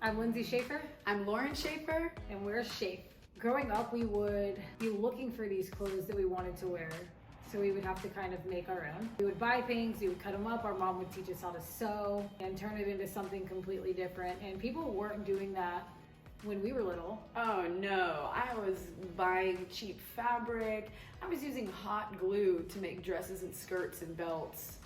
I'm Lindsey Schaffer. I'm Loren Schaffer. And we're Schaf. Growing up, we would be looking for these clothes that we wanted to wear. So we would have to kind of make our own. We would buy things, we would cut them up. Our mom would teach us how to sew and turn it into something completely different. And people weren't doing that when we were little. Oh no, I was buying cheap fabric. I was using hot glue to make dresses and skirts and belts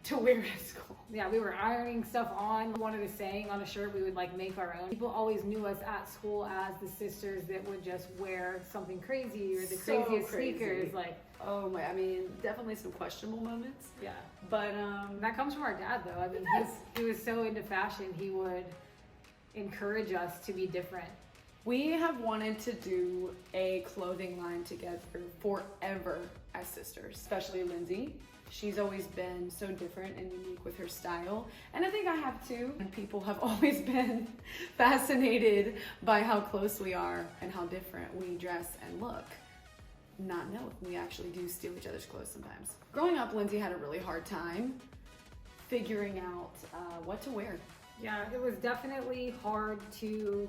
to wear to school. Yeah, we were ironing stuff on. We wanted a saying on a shirt, we would like make our own. People always knew us at school as the sisters that would just wear something crazy or the So craziest crazy. sneakers. Like, oh my, I mean, definitely some questionable moments. yeah. But That comes from our dad though. I mean, he was so into fashion, he would encourage us to be different. we have wanted to do a clothing line together forever as sisters, especially Lindsey. She's always been so different and unique with her style, and I think I have too. And people have always been fascinated by how close we are and how different we dress and look. Not know we actually do steal each other's clothes sometimes. Growing up, Lindsey had a really hard time figuring out what to wear. Yeah, it was definitely hard to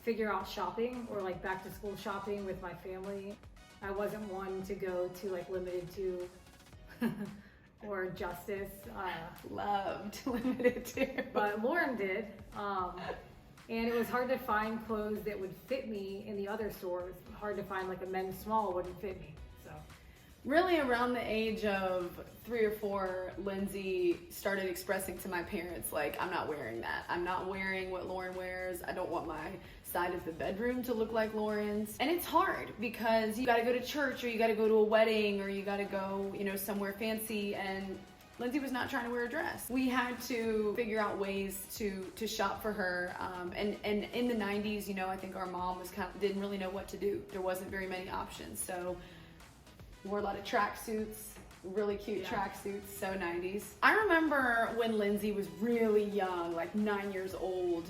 figure out shopping or like back to school shopping with my family. I wasn't one to go to like Limited To or Justice. Loved Limited To. But Loren did. And it was hard to find clothes that would fit me in the other stores. Hard to find like a men's small wouldn't fit me. So Really around the age of 3 or 4, Lindsey started expressing to my parents, like, I'm not wearing that. I'm not wearing what Loren wears. I don't want my side of the bedroom to look like Loren's. And it's hard because you gotta go to church or you gotta go to a wedding or you gotta go, somewhere fancy, and Lindsey was not trying to wear a dress. We had to figure out ways to shop for her. And in the 90s, I think our mom didn't really know what to do. There wasn't very many options. So wore a lot of tracksuits, really cute tracksuits, so 90s. I remember when Lindsey was really young, like 9 years old,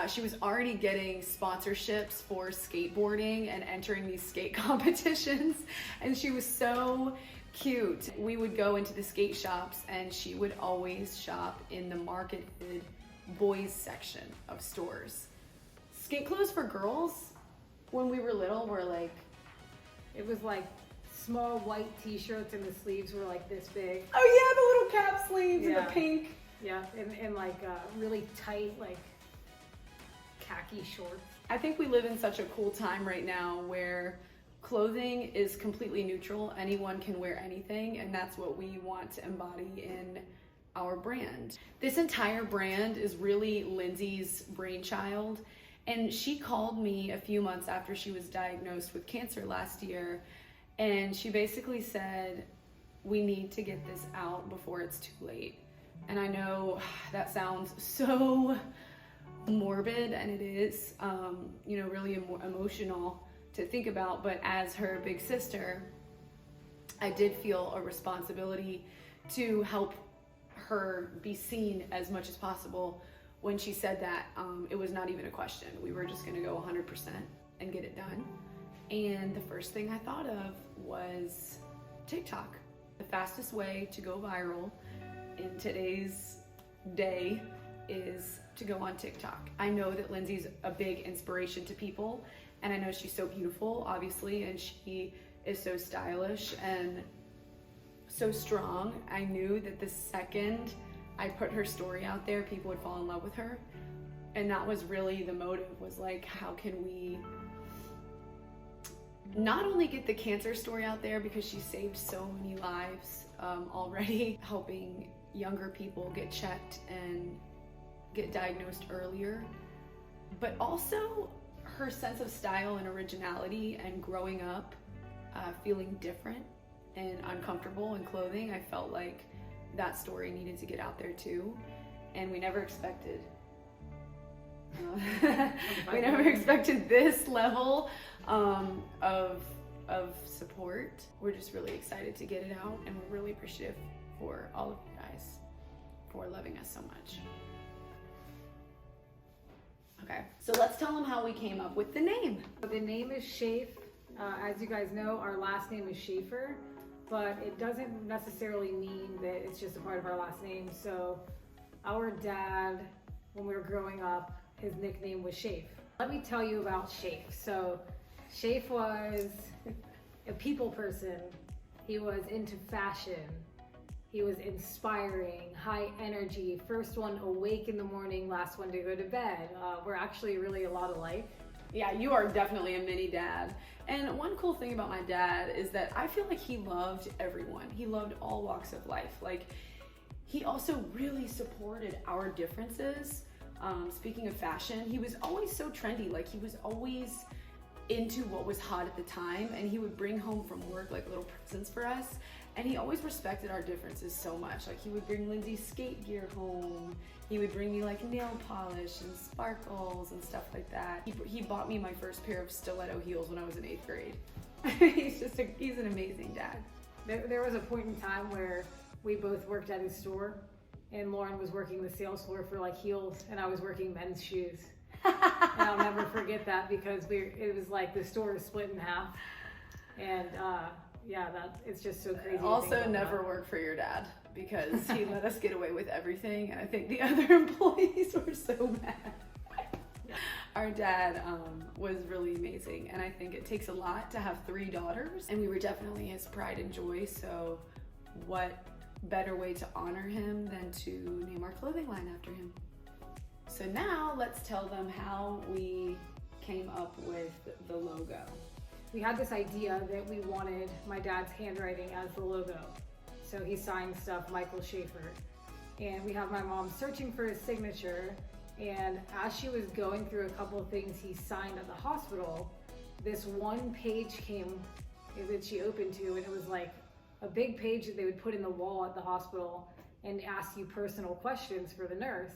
she was already getting sponsorships for skateboarding and entering these skate competitions, and she was so cute. We would go into the skate shops and she would always shop in the marketed boys section of stores. Skate clothes for girls when we were little were like, it was like small white t-shirts and the sleeves were like this big. oh yeah, the little cap sleeves and the pink. Yeah, and like really tight like khaki shorts. I think we live in such a cool time right now where clothing is completely neutral. Anyone can wear anything, and that's what we want to embody in our brand. This entire brand is really Lindsey's brainchild, and she called me a few months after she was diagnosed with cancer last year, and she basically said, we need to get this out before it's too late. And I know that sounds so morbid, and it is, really emotional to think about, but as her big sister, I did feel a responsibility to help her be seen as much as possible. When she said that, it was not even a question. We were just gonna go 100% and get it done. And the first thing I thought of was TikTok. The fastest way to go viral in today's day is to go on TikTok. I know that Lindsey's a big inspiration to people, and I know she's so beautiful, obviously, and she is so stylish and so strong. I knew that the second I put her story out there, people would fall in love with her. And that was really the motive, was like, how can we not only get the cancer story out there, because she saved so many lives already, helping younger people get checked and get diagnosed earlier, but also her sense of style and originality and growing up feeling different and uncomfortable in clothing. I felt like that story needed to get out there too, and we never expected this level of support. We're just really excited to get it out, and we're really appreciative for all of you guys for loving us so much. Okay, so let's tell them how we came up with the name. The name is Schaf. As you guys know, our last name is Schaffer, but it doesn't necessarily mean that it's just a part of our last name. So our dad when we were growing up, his nickname was Schaf. Let me tell you about Schaf. So Schaf was a people person. He was into fashion. He was inspiring, high energy, first one awake in the morning, last one to go to bed. We're actually really a lot alike. Yeah, you are definitely a mini dad. And one cool thing about my dad is that I feel like he loved everyone. He loved all walks of life. Like, he also really supported our differences. Speaking of fashion, he was always so trendy. Like, he was always into what was hot at the time, and he would bring home from work like little presents for us. And he always respected our differences so much. Like, he would bring Lindsay skate gear home. He would bring me like nail polish and sparkles and stuff like that. He bought me my first pair of stiletto heels when I was in 8th grade. He's an amazing dad. There was a point in time where we both worked at his store, and Loren was working the sales floor for like heels, and I was working men's shoes. And I'll never forget that because it was like the store was split in half. And yeah, it's just so crazy. Also never work for your dad because he let us get away with everything, and I think the other employees were so mad. Our dad was really amazing, and I think it takes a lot to have 3 daughters, and we were definitely his pride and joy. So what better way to honor him than to name our clothing line after him? So now let's tell them how we came up with the logo. We had this idea that we wanted my dad's handwriting as the logo. So he signed stuff, Michael Schaffer. And we have my mom searching for his signature. And as she was going through a couple of things he signed at the hospital, this one page came that she opened to, and it was like a big page that they would put in the wall at the hospital and ask you personal questions for the nurse.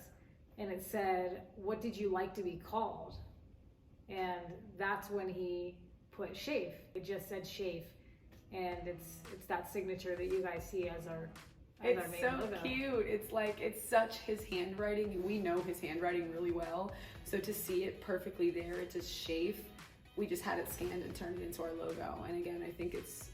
And it said, "What did you like to be called?" And that's when he put Schaf. It just said Schaf, and it's that signature that you guys see as our main logo. It's so cute. It's like, it's such his handwriting. We know his handwriting really well, so to see it perfectly there, it's just Schaf. We just had it scanned and turned it into our logo. And again, I think it's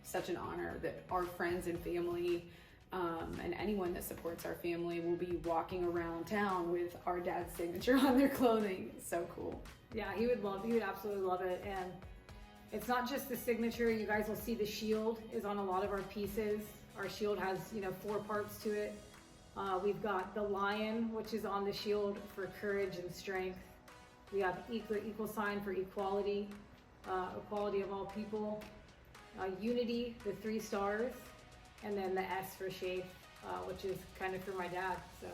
such an honor that our friends and family and anyone that supports our family will be walking around town with our dad's signature on their clothing. It's so cool. Yeah, he would absolutely love it. And it's not just the signature. You guys will see the shield is on a lot of our pieces. Our shield has, 4 parts to it. We've got the lion, which is on the shield for courage and strength. We have equal sign for equality, equality of all people. Unity, the 3 stars, and then the S for Schaf, which is kind of for my dad. So.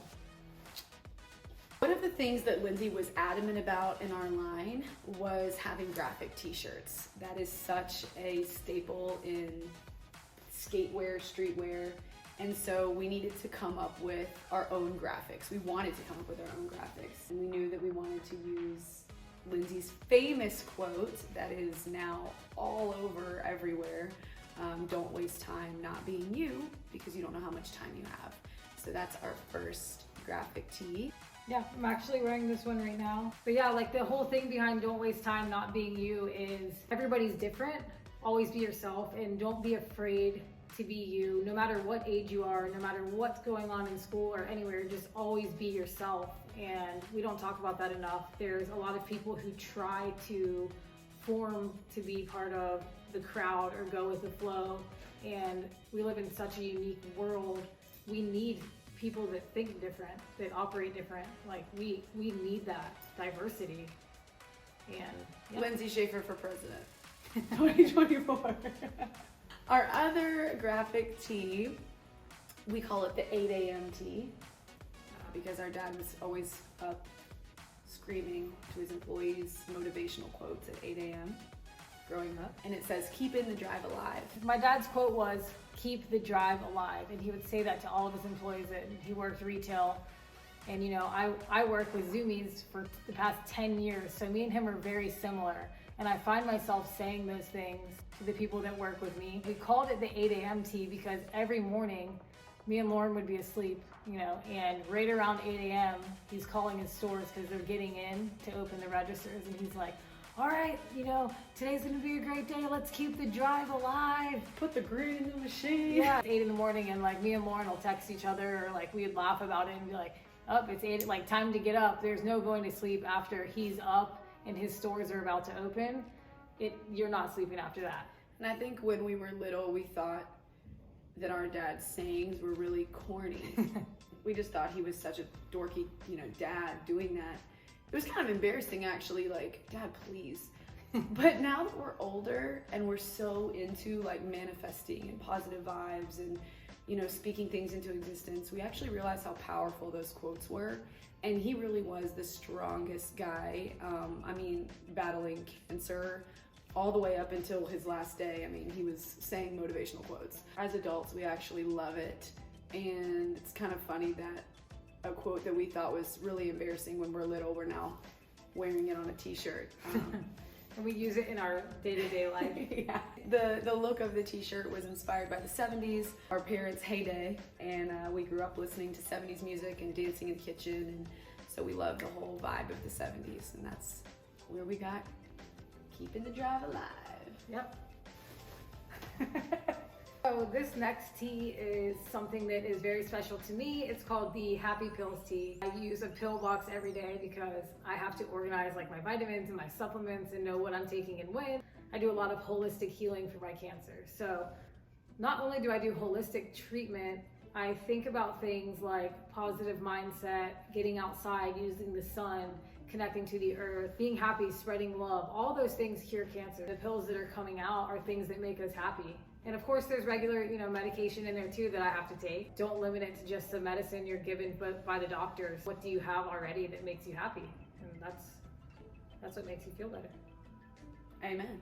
One of the things that Lindsay was adamant about in our line was having graphic t-shirts. That is such a staple in skatewear, streetwear, and so we needed to come up with our own graphics. We wanted to come up with our own graphics, and we knew that we wanted to use Lindsay's famous quote that is now all over everywhere. Don't waste time not being you because you don't know how much time you have. So that's our first graphic tee. Yeah, I'm actually wearing this one right now. But yeah, like the whole thing behind don't waste time not being you is everybody's different. Always be yourself, and don't be afraid to be you, no matter what age you are, no matter what's going on in school or anywhere, just always be yourself. And we don't talk about that enough. There's a lot of people who try to form to be part of the crowd or go with the flow. And we live in such a unique world. We need people that think different, that operate different. Like we need that diversity. And yeah. Lindsay Schaffer for president 2024. Our other graphic tee, we call it the 8 a.m. tee because our dad was always up screaming to his employees motivational quotes at 8 a.m. growing up. And it says, "Keeping the drive alive." My dad's quote was, "Keep the drive alive." And he would say that to all of his employees that he worked retail. And I worked with Zoomies for the past 10 years. So me and him are very similar. And I find myself saying those things to the people that work with me. We called it the 8 a.m. tee because every morning me and Loren would be asleep, and right around 8 a.m. he's calling his stores because they're getting in to open the registers. And he's like, "All right, today's gonna be a great day. Let's keep the drive alive. Put the grit in the machine." Yeah, it's 8 in the morning, and like me and Loren will text each other, or like we'd laugh about it and be like, up, it's 8, like time to get up. There's no going to sleep after he's up and his stores are about to open. You're not sleeping after that. And I think when we were little, we thought that our dad's sayings were really corny. We just thought he was such a dorky, dad doing that. It was kind of embarrassing, actually, like, Dad, please. But now that we're older and we're so into like manifesting and positive vibes and, speaking things into existence, we actually realized how powerful those quotes were. And he really was the strongest guy. Battling cancer all the way up until his last day. He was saying motivational quotes. As adults, we actually love it. And it's kind of funny that a quote that we thought was really embarrassing when we're little, we're now wearing it on a t-shirt. And we use it in our day-to-day life. Yeah. The look of the t-shirt was inspired by the 70s, our parents' heyday, and we grew up listening to 70s music and dancing in the kitchen, and so we love the whole vibe of the 70s, and that's where we got keeping the drive alive. Yep. So this next tea is something that is very special to me. It's called the Happy Pills tea. I use a pill box every day because I have to organize like my vitamins and my supplements and know what I'm taking and when. I do a lot of holistic healing for my cancer. So not only do I do holistic treatment, I think about things like positive mindset, getting outside, using the sun, connecting to the earth, being happy, spreading love. All those things cure cancer. The pills that are coming out are things that make us happy. And of course there's regular, medication in there too that I have to take. Don't limit it to just the medicine you're given by the doctors. What do you have already that makes you happy? And that's what makes you feel better. Amen.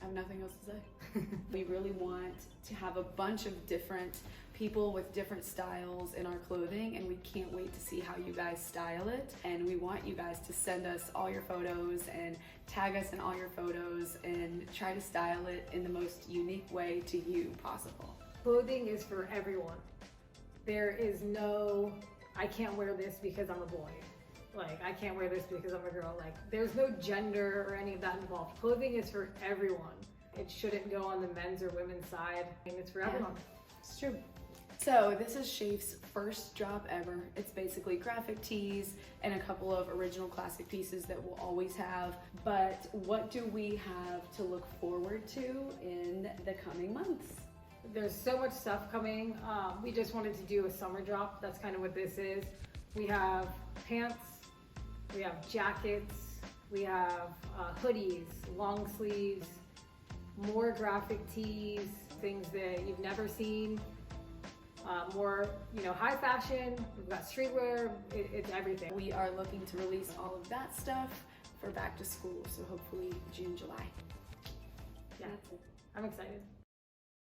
I have nothing else to say. We really want to have a bunch of different people with different styles in our clothing, and we can't wait to see how you guys style it. And we want you guys to send us all your photos and tag us in all your photos and try to style it in the most unique way to you possible. Clothing is for everyone. There is no, I can't wear this because I'm a boy. Like, I can't wear this because I'm a girl. Like, there's no gender or any of that involved. Clothing is for everyone. It shouldn't go on the men's or women's side. And it's for everyone. It's true. So this is Schaf's first drop ever. It's basically graphic tees and a couple of original classic pieces that we'll always have. But what do we have to look forward to in the coming months? There's so much stuff coming. We just wanted to do a summer drop. That's kind of what this is. We have pants, we have jackets, we have hoodies, long sleeves, more graphic tees, things that you've never seen. More, high fashion. We've got streetwear. It's everything. We are looking to release all of that stuff for back to school. So hopefully June, July. Yeah, I'm excited.